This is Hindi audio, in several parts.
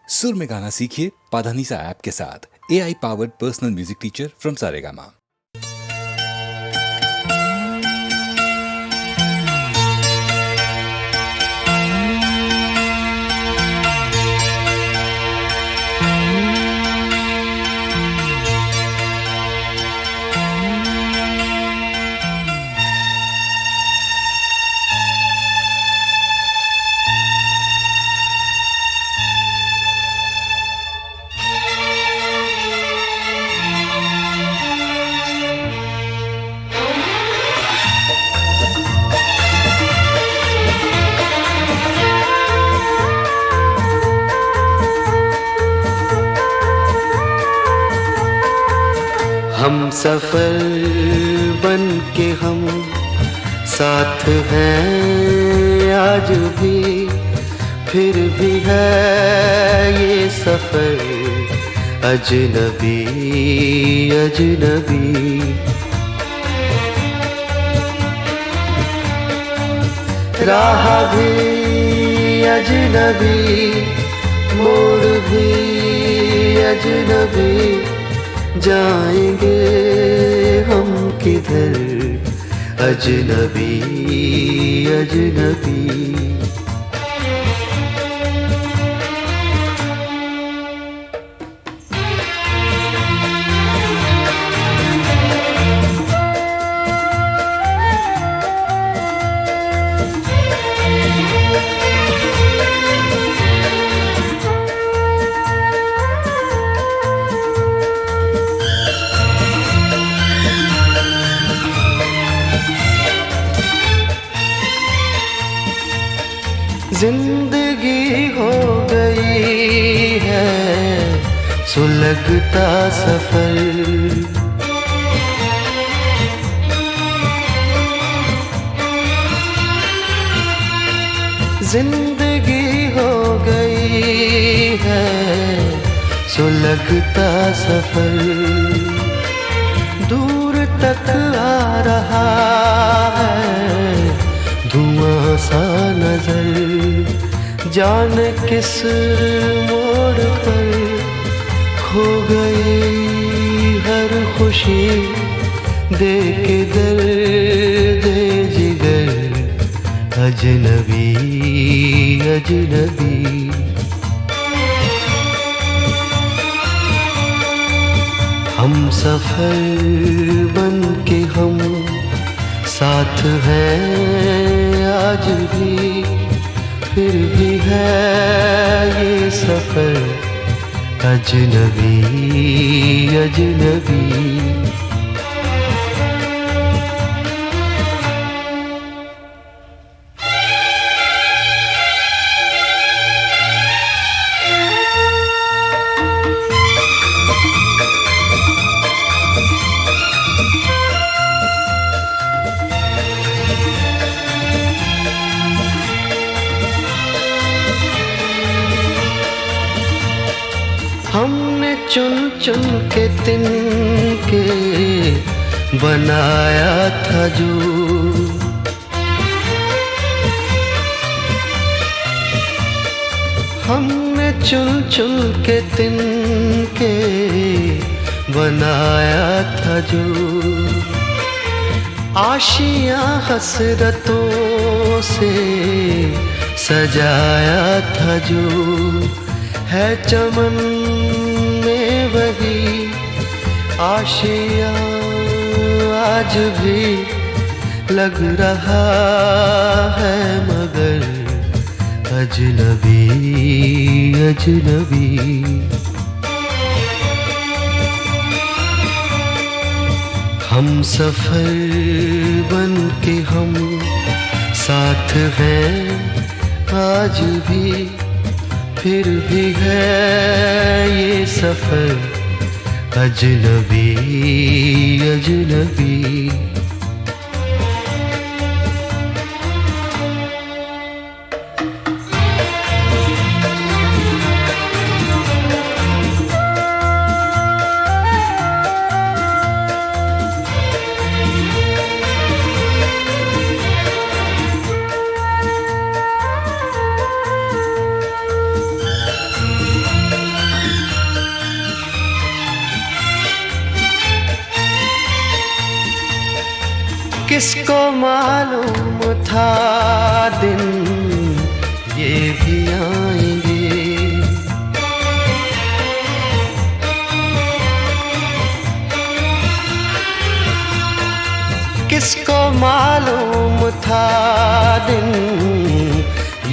सुर में गाना सीखिए पाधानीसा ऐप के साथ। AI powered personal music teacher from Saregama. हम सफर बन के हम साथ हैं आज भी, फिर भी है ये सफर अजनबी अजनबी। राह भी अजनबी, मोड़ भी अजनबी, जाएंगे हम किधर अजनबी अजनबी। जिंदगी हो गई है सुलगता सफर, जिंदगी हो गई है सुलगता सफर। दूर तक आ रहा है धुआं सा नजर, जाने किस मोड़ पर खो गई हर खुशी, दे के दर्द जिगर अजनबी अजनबी। हम सफर बन के हम साथ हैं आज भी, फिर भी है ये सफर अजनबी अजनबी। हमने चुन चुन के तिनके बनाया था जो, हमने चुन चुन के तिनके बनाया था जो। आशियां हसरतों से सजाया था जो, है चमन में वही आशिया आज भी लग रहा है मगर अजनबी अजनबी। हम सफर बन के हम साथ हैं आज भी, फिर भी है ये सफर अजनबी अजनबी। किसको मालूम था दिन ये भी आएंगे। किसको मालूम था दिन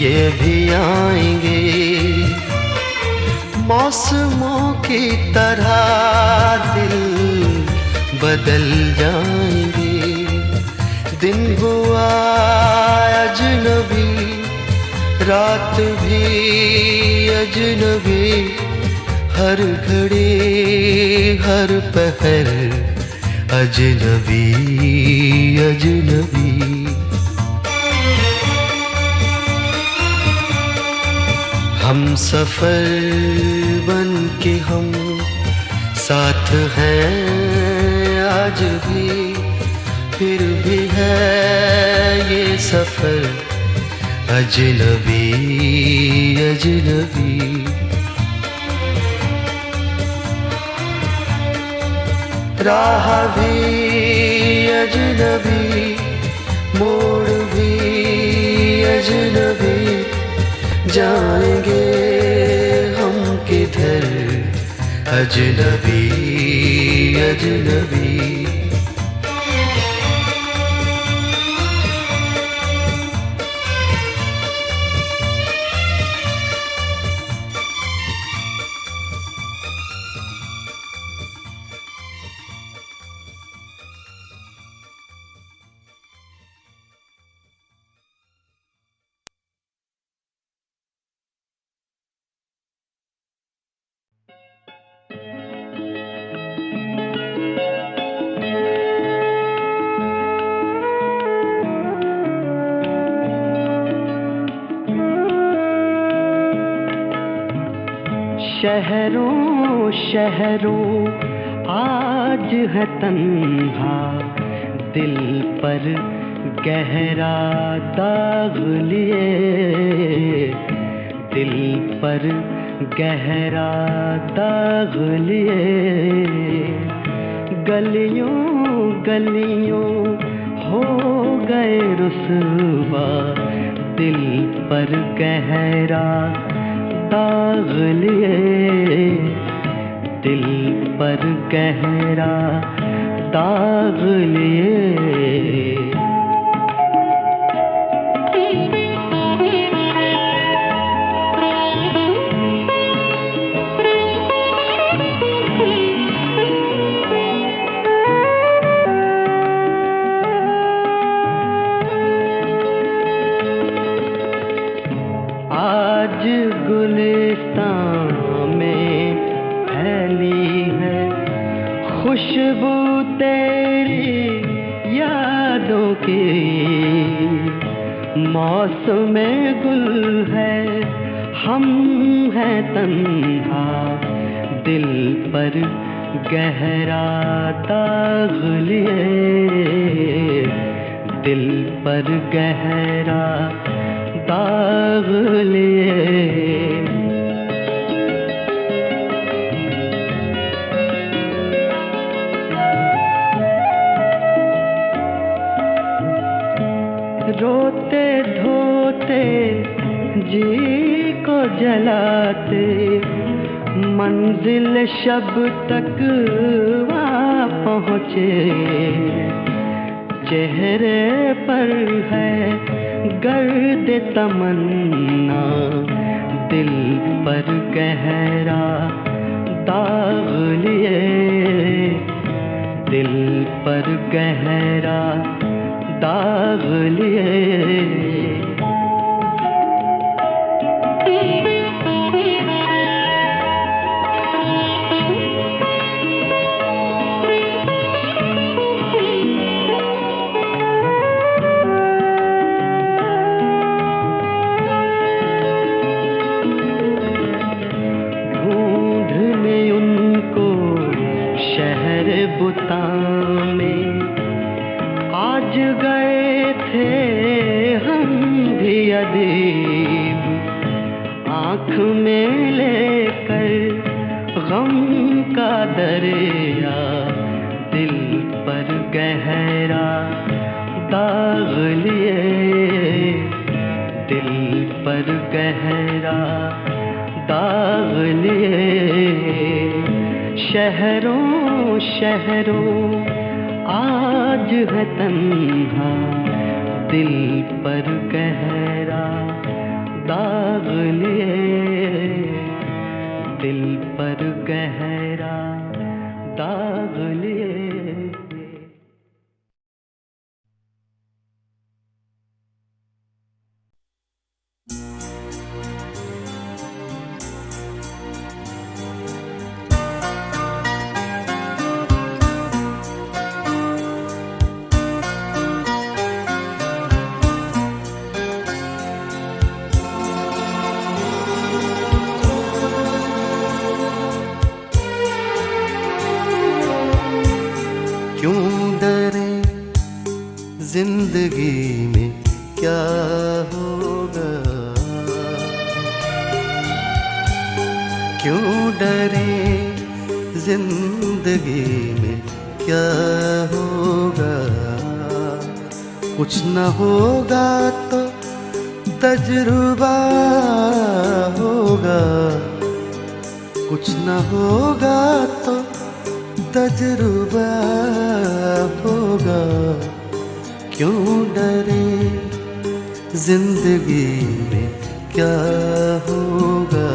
ये भी आएंगे। मौसमों की तरह दिल बदल जाएंगे। दिन हुआ अजनबी, रात भी अजनबी, हर घड़ी हर पहर अजनबी अजनबी। हम सफर बन के हम साथ हैं आज भी, फिर भी है ये सफर अजनबी अजनबी। राह भी अजनबी, मोड़ भी अजनबी, जाएंगे हम किधर अजनबी अजनबी। शहरों शहरों आज है तन्हा, दिल पर गहरा दाग लिए, दिल पर गहरा दाग लिए। गलियों गलियों हो गए रुसवा, दिल पर गहरा दाग लिए, दिल पर गहरा दाग लिए। आज गुलिस्तान में फैली है खुशबू तेरी यादों की, मौसम गुल है हम हैं तन्हा, दिल पर गहरा दाग लिए, दिल पर गहरा दाग लिए। रोते धोते जी को जलाते, मंजिल शब तक वहाँ पहुँचे, चेहरे पर है गर्द तमन्ना, दिल पर गहरा दाग लिए, दिल पर गहरा दाग लिए। बुता में आज गए थे हम भी अदीब, आँख में लेकर गम का दरिया, दिल पर गहरा दाग लिए दिल पर गहरा दाग लिए। शहरों शहरों आज है तन्हा दिल पर गहरा दाग लिए। दिल पर गहरा दाग लिए। क्यों डरे जिंदगी में क्या होगा, क्यों डरे जिंदगी में क्या होगा। कुछ न होगा तो तजुर्बा होगा, कुछ न होगा तो तजुर्बा होगा। क्यों डरे जिंदगी में क्या होगा।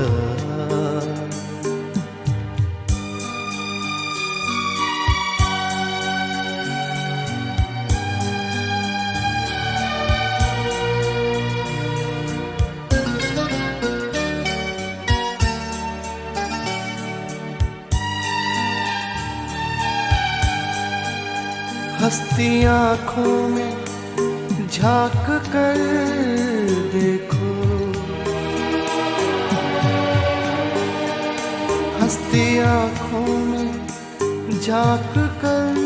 हंसती आँखों में झांक कर देखो, हंसती आँखों में झांक कर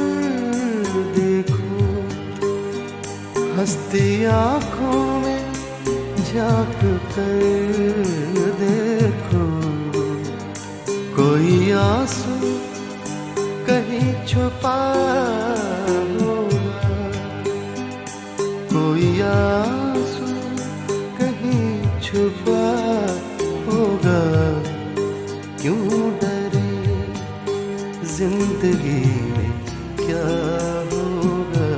देखो, हंसती आँखों में झांक कर देखो। कोई आंसू कहीं छुपा होगा, कोई आंसू कहीं छुपा होगा। क्यों डरे जिंदगी में क्या होगा।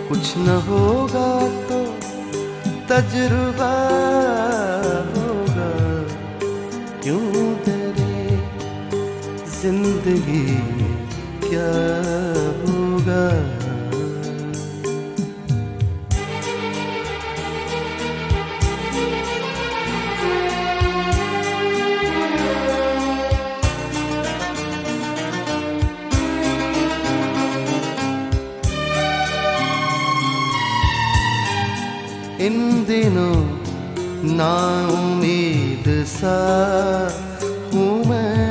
कुछ न होगा तो तजुर्बा होगा। क्यों डरे जिंदगी में क्या होगा। इन दिनों नाउम्मीद सा हूँ मैं,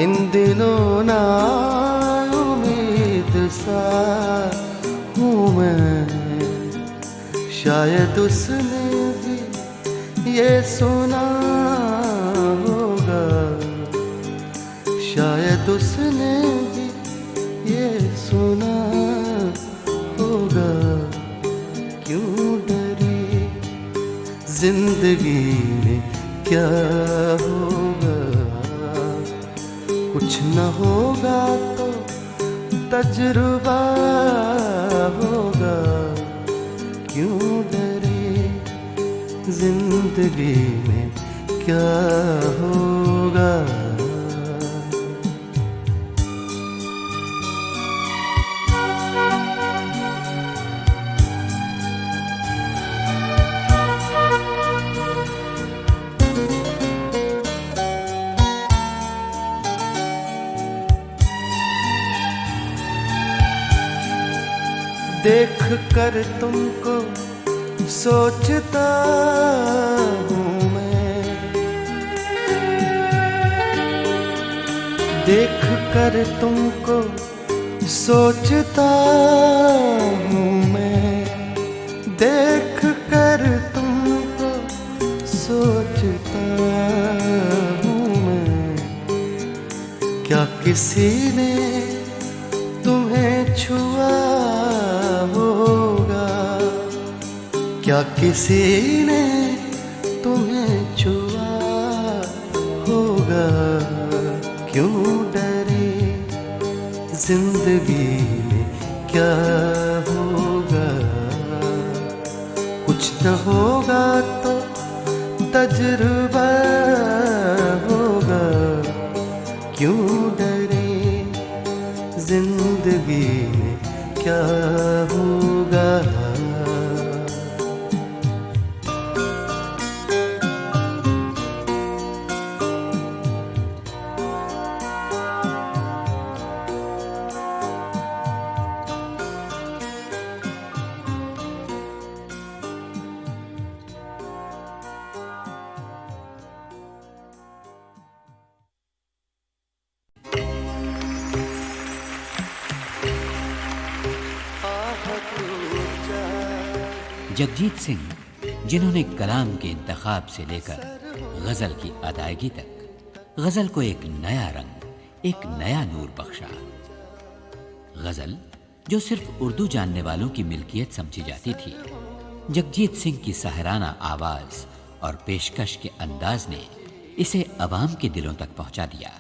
इन दिनों नाउम्मीद सा हूँ मैं। शायद उसने भी ये सुना होगा, शायद उसने भी ये सुना होगा। क्यों डरे जिंदगी में क्या होगा। कुछ न होगा तो तजुर्बा होगा। क्यों डरे जिंदगी में क्या होगा। देख कर तुमको सोचता हूँ मैं, देख कर तुमको सोचता हूँ मैं, देख कर तुमको सोचता हूँ मैं। क्या किसी ने क्या किसी ने तुम्हें छुआ होगा, क्यों डरे जिंदगी में क्या होगा, कुछ न होगा तो तजुर्बा होगा, क्यों डरे जिंदगी में क्या होगा। जगजीत सिंह, जिन्होंने कलाम के इंतखाब से लेकर गजल की अदायगी तक गजल को एक नया रंग, एक नया नूर बख्शा। गजल जो सिर्फ उर्दू जानने वालों की मिल्कियत समझी जाती थी, जगजीत सिंह की सहराना आवाज और पेशकश के अंदाज ने इसे अवाम के दिलों तक पहुंचा दिया।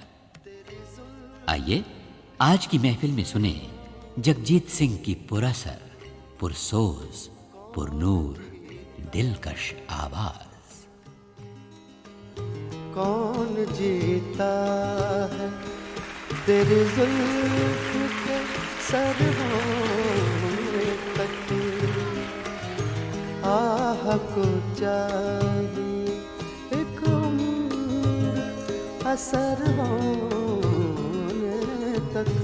आइए आज की महफिल में सुने जगजीत सिंह की पुरअसर, पुरसोज, पुरनूर, दिलकश आवाज। कौन जीता है तेरे जुल्फ के सरहों तक, आह को चाहिए एक उम्र असर होने तक।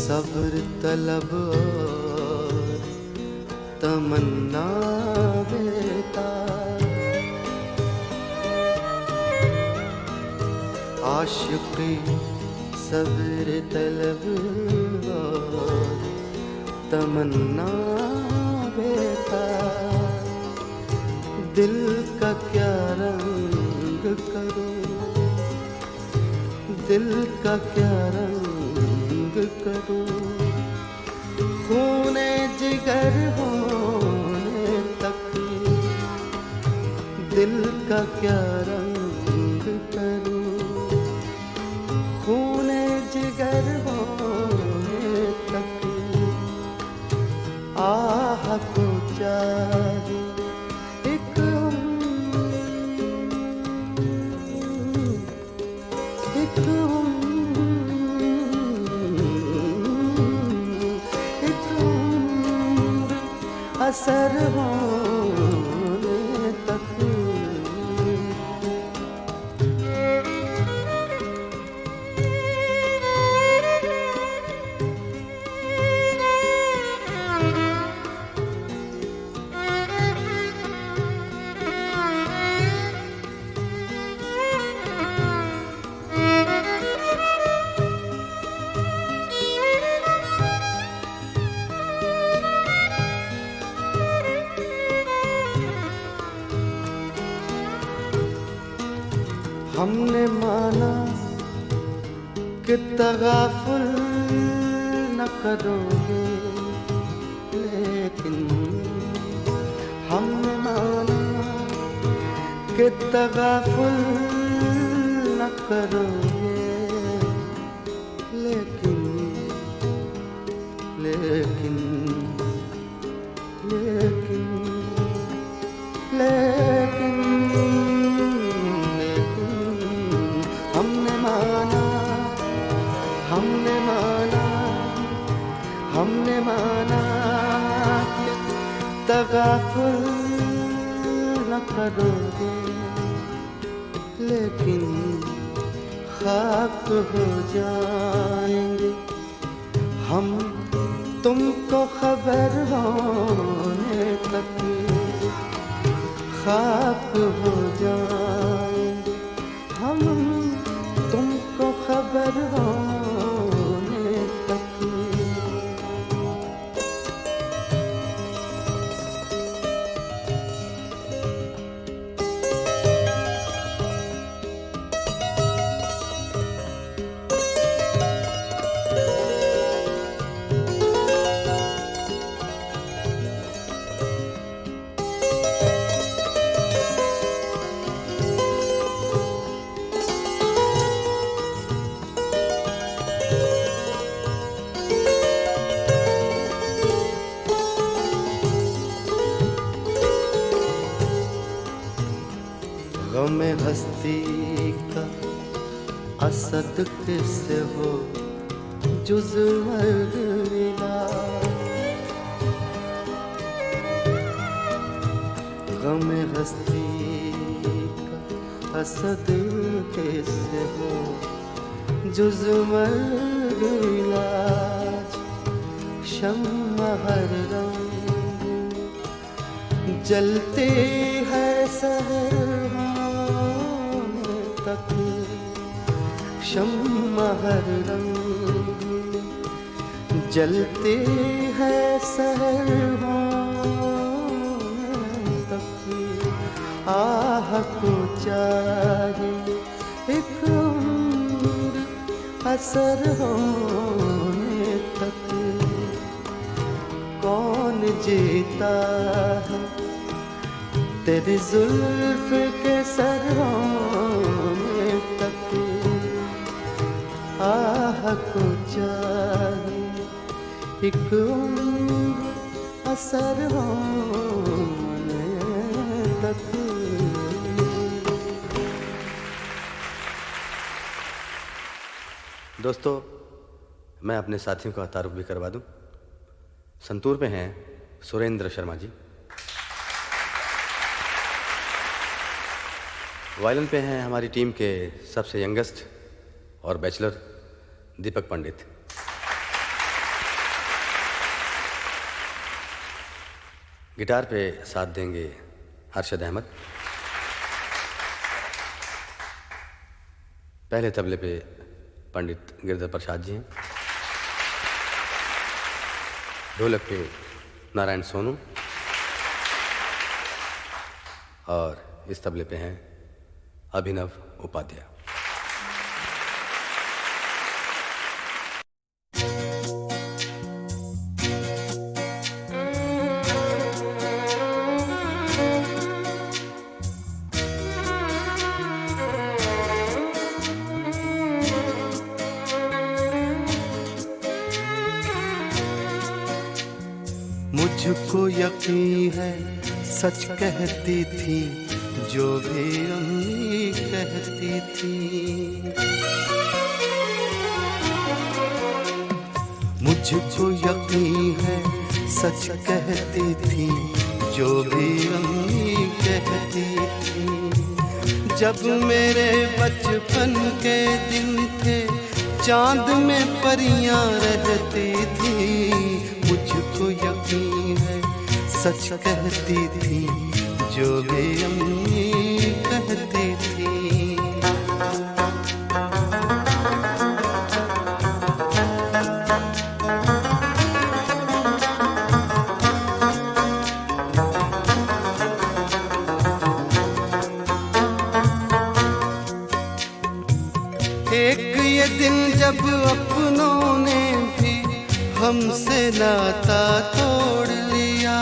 सब्र तलब और तमन्ना बेताब, आशिक़ी सब्र तलब और तमन्ना बेताब, दिल का क्या रंग करूं, दिल का क्या रंग करूं, खूने जिगर होने तक, दिल का क्या रंग करूं, खूने जिगर होने तक, आह को चाहिए एक असर होने तक। हमने माना कि तगाफुल न करोगे, लेकिन हमने माना कि तगाफुल न करोगे, लेकिन लेकिन लेकिन लेकिन हमने माना कि तगाफुल न करोगे, लेकिन खाक हो जाएंगे हम तुमको खबर होने तक, खाक हो जाएंगे हम तुमको खबर होने तक। गम हस्ती का असद किससे हो जुज़ मर्ग मिला। गम हस्ती का असद किससे हो जुज़ मर्ग मिला। शम्मा हर रंग जलते हैं सहर होने तक। शम्मा हर रंग जलते हैं सहर होने तक। आह को चाहिए एक उम्र असर होने तक। कौन जीता है तेरी जुल्फ के सर होने तक। आह को चाहिए एक उम्र असर होने तक। दोस्तों, मैं अपने साथियों का तारुफ भी करवा दूं। संतूर पे हैं सुरेंद्र शर्मा जी, वायलिन पे हैं हमारी टीम के सबसे यंगेस्ट और बैचलर दीपक पंडित। गिटार पे साथ देंगे अरशद अहमद। पहले तबले पे पंडित गिरधर प्रसाद जी हैं। ढोलक पे नारायण सोनू और इस तबले पे हैं अभिनव उपाध्याय। मुझको यकीन है सच कहती थी जो भी अम्मी कहती थी। मुझको यकीन है सच कहती थी जो भी अम्मी कहती थी। जब मेरे बचपन के दिन थे चांद में परियां रहती थी। मुझको यकीन है सच कहती थी जो भी अम्मी कहती थी। एक ये दिन जब अपनों ने भी हमसे नाता तोड़ लिया।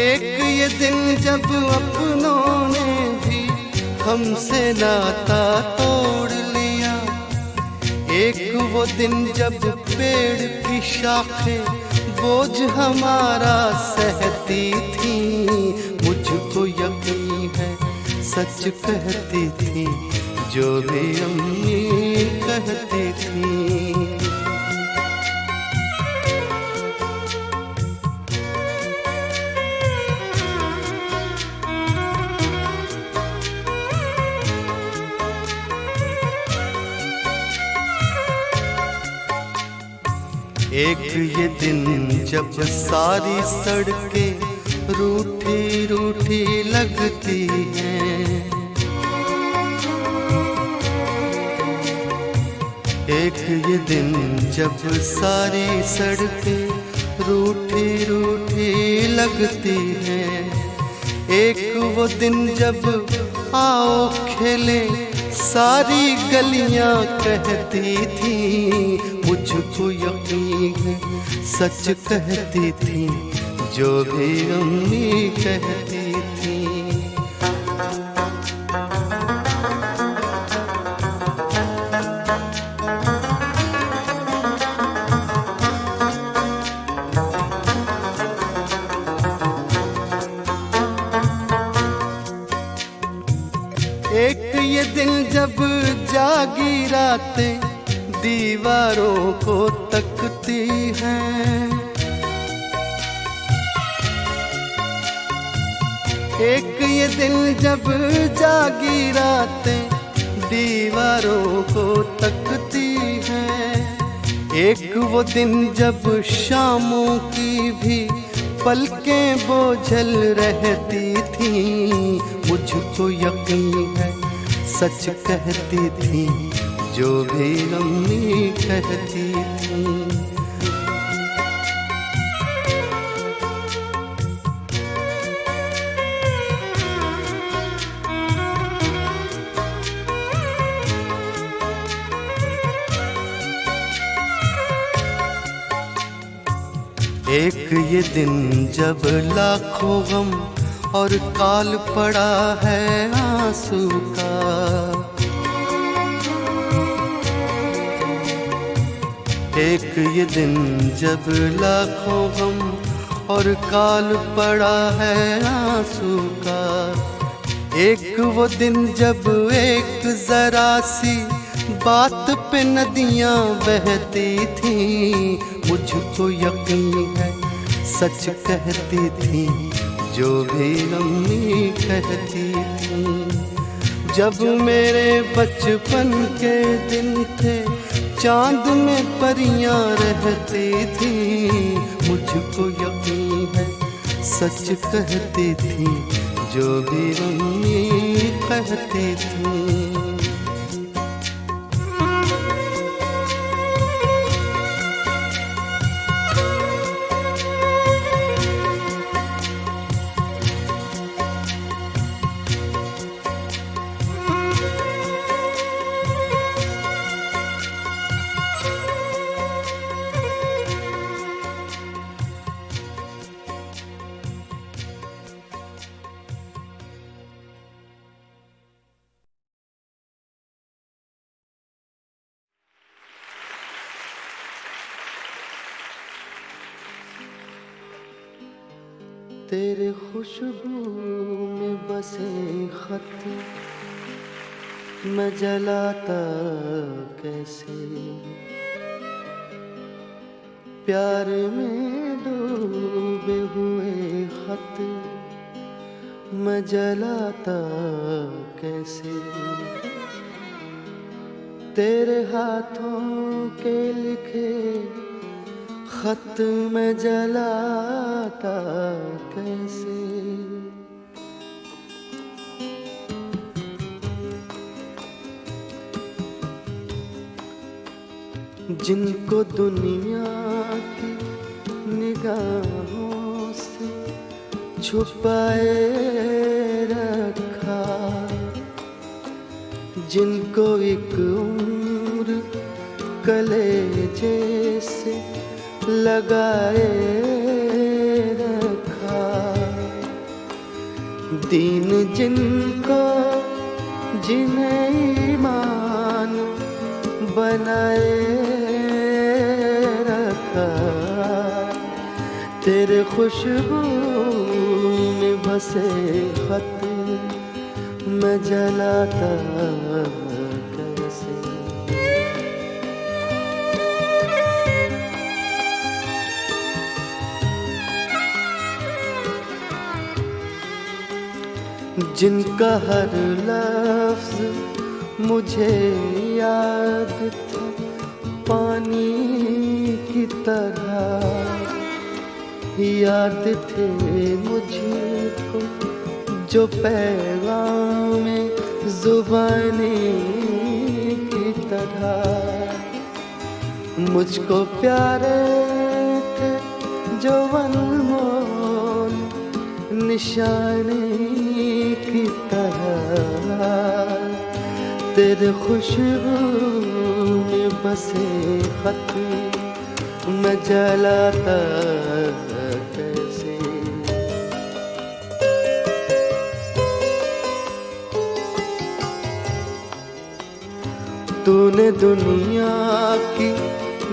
एक ये दिन जब अपनों ने भी हमसे नाता तोड़ लिया। एक वो दिन जब पेड़ की शाखें बोझ हमारा सहती थी। मुझको यकीन है सच कहती थी जो भी अम्मी कहती थी। एक ये दिन जब सारी सड़कें रूठी रूठी लगती हैं। एक ये दिन जब सारी सड़कें रूठी रूठी लगती हैं। एक वो दिन जब आओ खेले सारी गलियां कहती थी। मुझको यकीन है सच कहती थी जो भी अम्मी कहती थी। ये दिन जब जागी रातें दीवारों को तकती हैं, एक ये दिन जब जागी रातें दीवारों को तकती हैं, एक वो दिन जब शामों की भी पलकें बोझल रहती थीं, मुझको यकीन है सच कहती थी जो भी अम्मी कहती थी। एक ये दिन जब लाखों गम और काल पड़ा है आंसू का, एक ये दिन जब लाखों गम और काल पड़ा है आंसू का, एक वो दिन जब एक जरा सी बात पे नदियां बहती थी, मुझको यकीन है सच कहती थी जो भी अम्मी कहती थी। जब मेरे बचपन के दिन थे चांद में परियां रहती थी, मुझको यकीन है सच कहती थी जो भी अम्मी कहती थी। तेरे खुशबू में बसे खत मैं जलाता कैसे, प्यार में डूबे हुए खत मैं जलाता कैसे, तेरे हाथों के लिखे खत में जलाता कैसे। जिनको दुनिया की निगाहों से छुपाए रखा, जिनको एक उम्र कलेजे से लगाए रखा, दीन जिनको जिन्हें ईमान बनाए रखा, तेरे खुशबू में बसे खत मैं जलाता कैसे। जिनका हर लफ्ज मुझे याद था पानी की तरह, याद थे मुझको जो पैगाम ज़ुबानी की तरह, मुझको प्यारे थे जो अनमोल निशानी की तरह, तेरे खुशबू में बसे खत मैं जलाता कैसे। तूने दुनिया की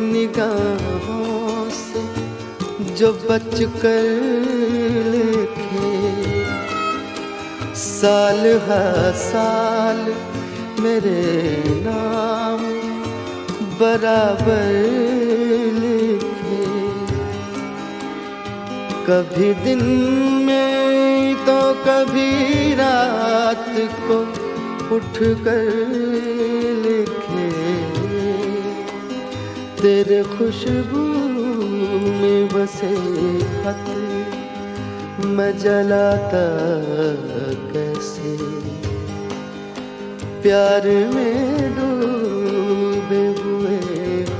निगाहों से जो बच कर लिखे, साल हर साल मेरे नाम बराबर लिखे, कभी दिन में तो कभी रात को उठ कर लिखे, तेरे खुशबू में बसे खत मैं जलाता कैसे, प्यार में डूबे हुए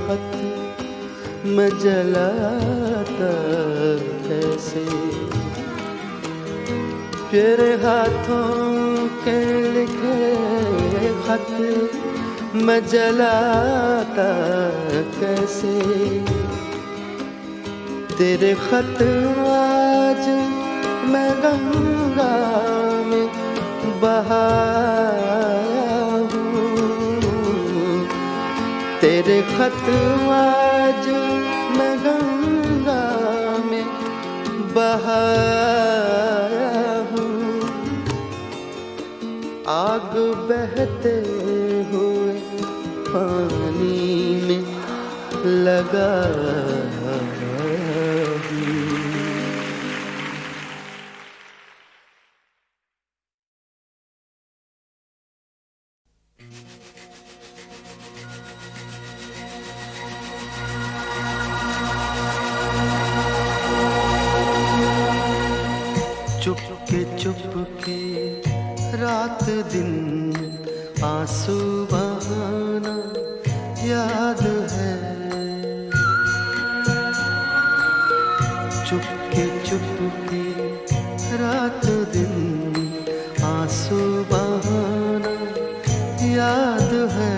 खत मैं जलाता कैसे, तेरे हाथों के लिखे खत मैं जलाता कैसे, तेरे खत आज मैं गंगा में बहाया हूँ, तेरे खत आज मैं गंगा में बहाया हूँ, आग बहते हुए पानी में लगा चुपके रात दिन आंसू बहाना याद है, चुपके रात दिन आंसू बहाना याद है,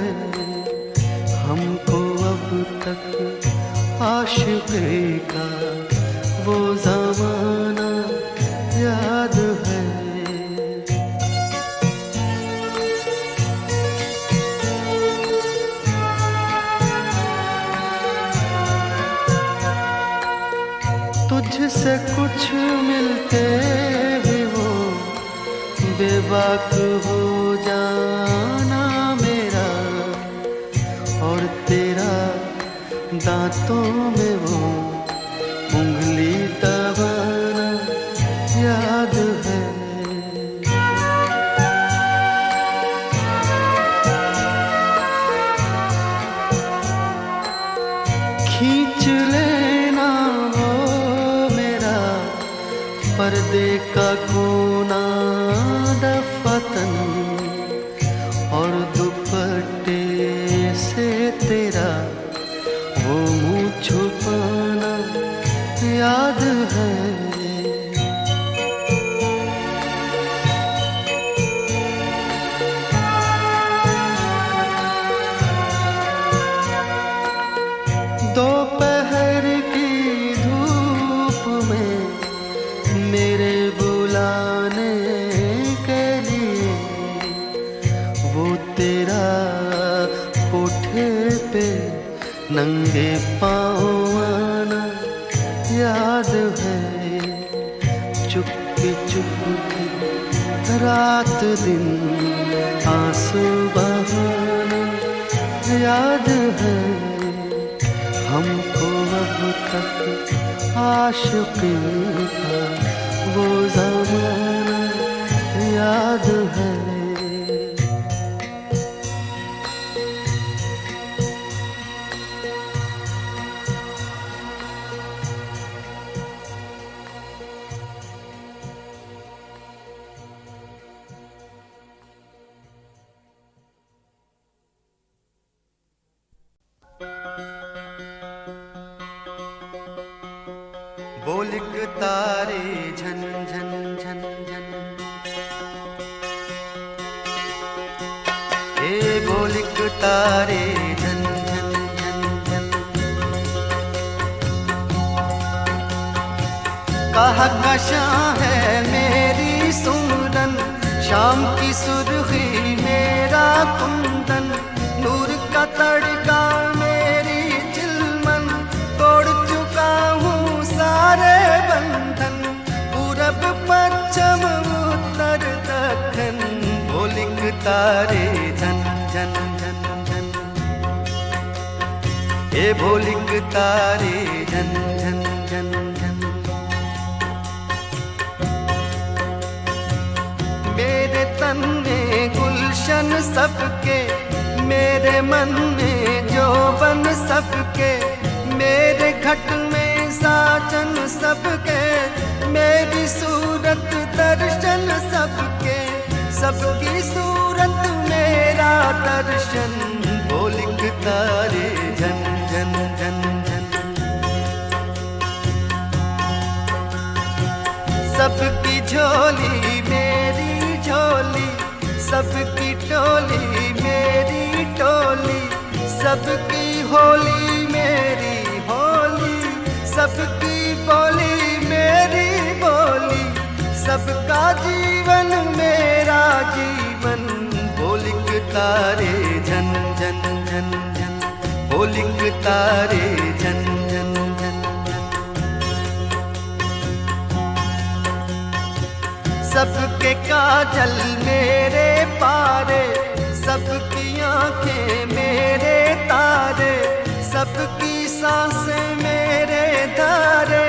हमको अब तक आशिक़ी का वो ज़माना याद है। तुझसे कुछ मिलते भी हो बेबाक हो जाना मेरा, और तेरा दांतों में वो उंगली दबाना याद है। खींच लेना वो मेरा पर्दे का कोना दफतन, और दुपट्टे से तेरा वो मुँह छुपाना याद है। दोपहर की धूप में मेरे बुलाने के लिए वो तेरा कोठे पे नंगे पाँव आना याद है। चुपके रात दिन आंसू बहाना याद है, हमको अब तक आशिक़ी का वो ज़माना याद है। बोलिक तारे झन झन झन झन, हे बोलिक तारे झन झन झन झन, कहा कशां है मेरी सुमरन, शाम की सुर्खी मेरा कुंदन, नूर का तड़का मेरी चिलमन, तोड़ चुका हूँ सारे बंधन, पूरब पश्चिम उत्तर दक्षिण, बोलिक तारे झन ये भोलिक तारे झन झन झन झन। मेरे तन में गुलशन सबके, मेरे मन में जोबन सबके, मेरे घट में साजन सबके, मेरी सूरत दर्शन सबके, सबकी सूरत मेरा दर्शन। भोलिक तारे झन झन झन झन। सबकी झोली मेरी झोली, सबकी टोली मेरी टोली, सबकी होली मेरी होली, सबकी बोली मेरी बोली, सबका जीवन मेरा जीवन। भोलिक तारे झन झन झन झन। भोलिक तारे झन झन झन झन। सबके काजल मेरे पारे, सबकी आंखें मेरे तारे, सबकी सांसें मेरे धारे,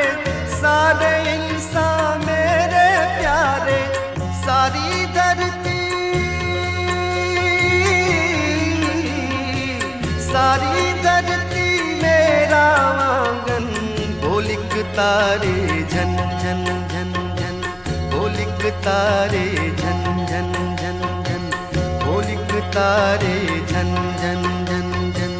सारे इंसान मेरे प्यारे, सारी धरती सारी धरती मेरा आंगन। भोलिक तारे झन झन झन झन। भोलिक तारे झन झन झन झन। भोलिक तारे झन झन झन झन।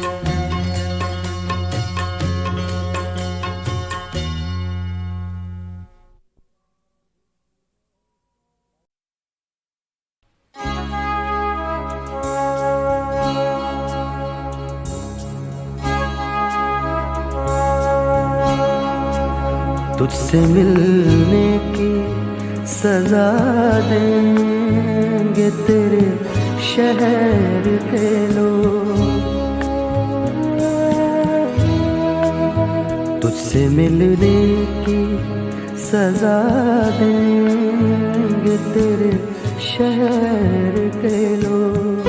तुझसे मिलने की सजा देंगे तेरे शहर के लोग। तुझसे मिलने की सजा देंगे तेरे शहर के लोग।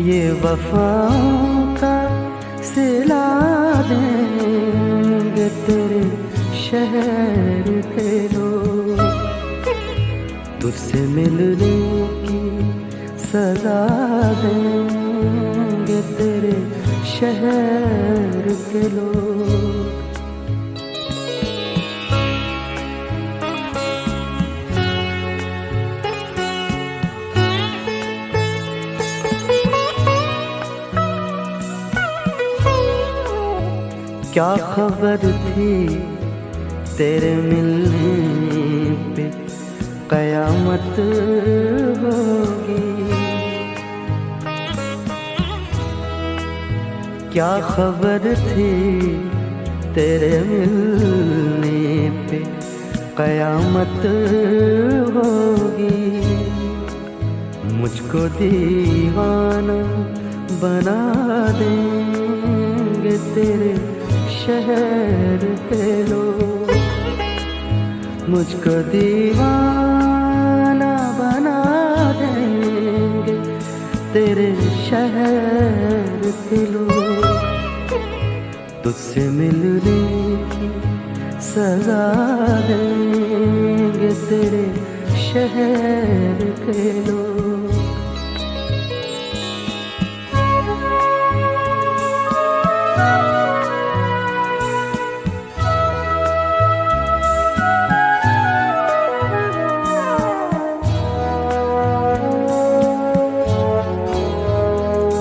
ये वफाओं का सिला देंगे तेरे शहर के लोग। तुझसे मिलने की सजा देंगे तेरे शहर के लोग। क्या खबर थी तेरे मिलने पे कयामत होगी। क्या खबर थी तेरे मिलने पे कयामत होगी। मुझको दीवाना बना देंगे तेरे शहर के लोग। मुझको दीवाना बना देंगे तेरे शहर के लोग। तुझसे मिलने की सजा देंगे तेरे शहर के लोग।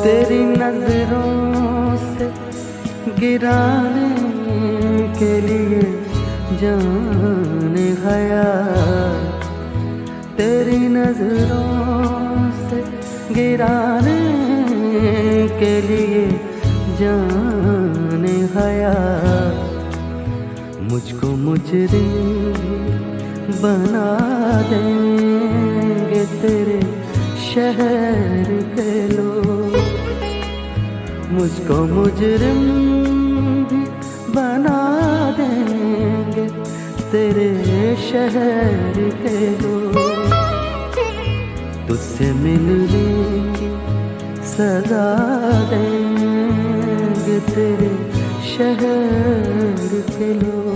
तेरी नजरों से गिराने के लिए जाने हया। तेरी नजरों से गिराने के लिए जाने हया। मुझको मुजरिम बना देंगे तेरे शहर के लोग। मुझको मुजरिम भी बना देंगे तेरे शहर के लोग। तुझसे मिलने की सजा देंगे जाएंगे तेरे शहर के लोग।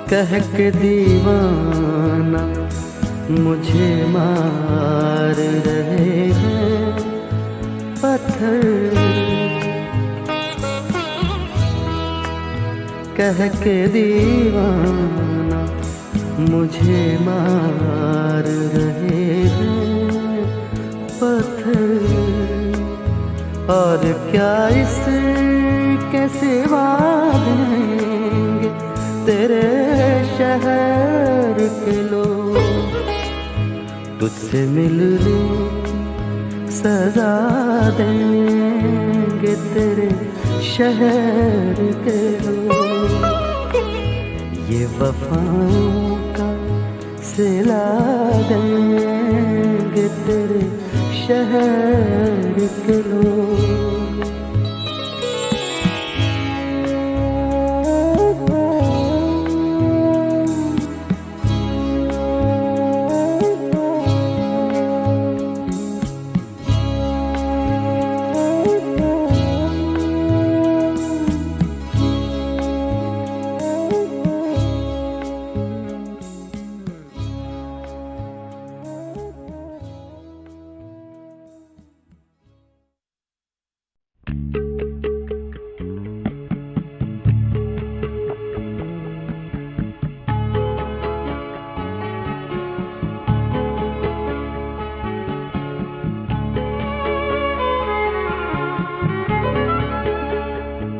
कह के दीवाना मुझे मार रहे हैं पत्थर, कह के दीवाना मुझे मार रहे हैं पत्थर। और क्या इसके सिवा देंगे तेरे शहर के लोग। तुझसे मिलने सजा देंगे तेरे शहर के लोग। ये वफाओं का सिला देंगे तेरे शहर के लोग।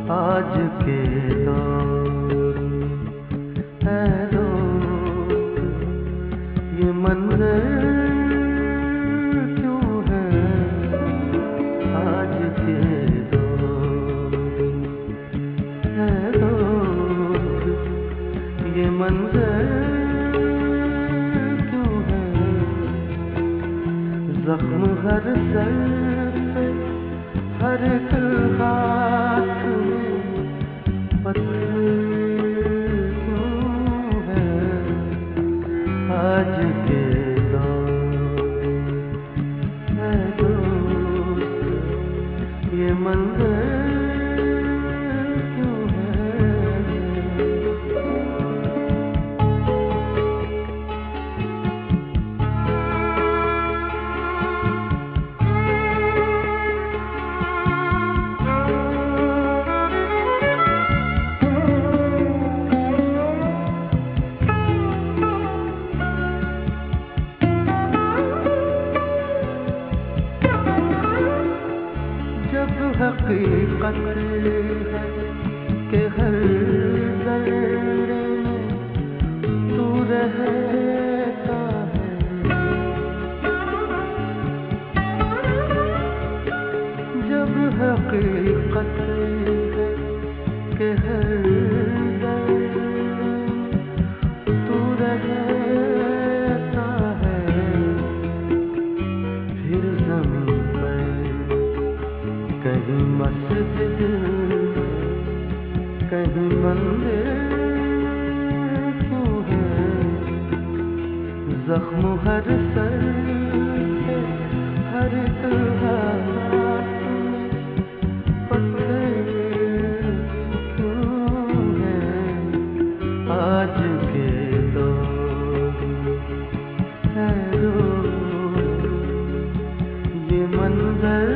आज के दौर है दोस्त, ये मंजर क्यों है। आज के दौर है दोस्त, ये मंजर क्यों है। जख्म हर सर पे, हर एक हाथ में पत्थर क्यों है। आज के दौर है दोस्त, ये मंजर क्यों है। हकीकत है कि हर ज़र्रे में तू रहता है। जब हकीकत है कि हर ज़र्रे में तू रहता है, फिर ज़मीन पर कहीं मस्जिद कहीं मंदिर क्यों है। जख्म हर सर पे, हर एक हाथ में पत्थर क्यों है। आज के दौर है दोस्त, ये मंजर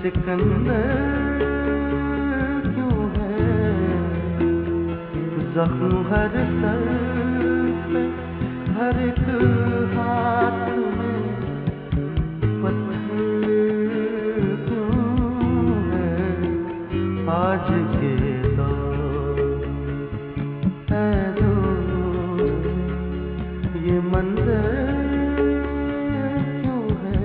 सिकंदर क्यों है, जख्म हर सर पे, हर एक हाथ में पत्थर क्यों है। आज के दौर है दूर, ये मंजर क्यों है।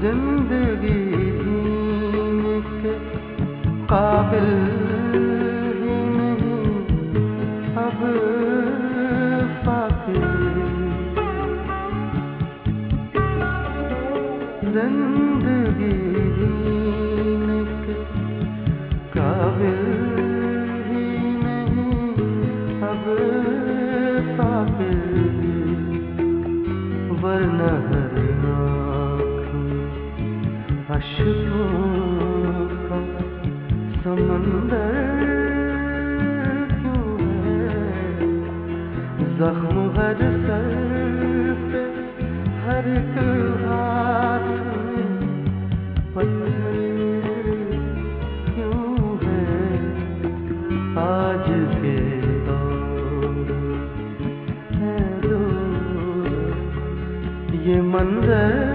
जिंदगी जीने के काबिल ही नहीं अब फाकिर, जिंदगी जीने के काबिल ही नहीं अब फाकिर, वरना हर अश्कों का समंदर क्यों है। जख्म हर सर पे, हर एक हाथ में पत्थर क्यों है। आज के दौर है दूर, ये मंजर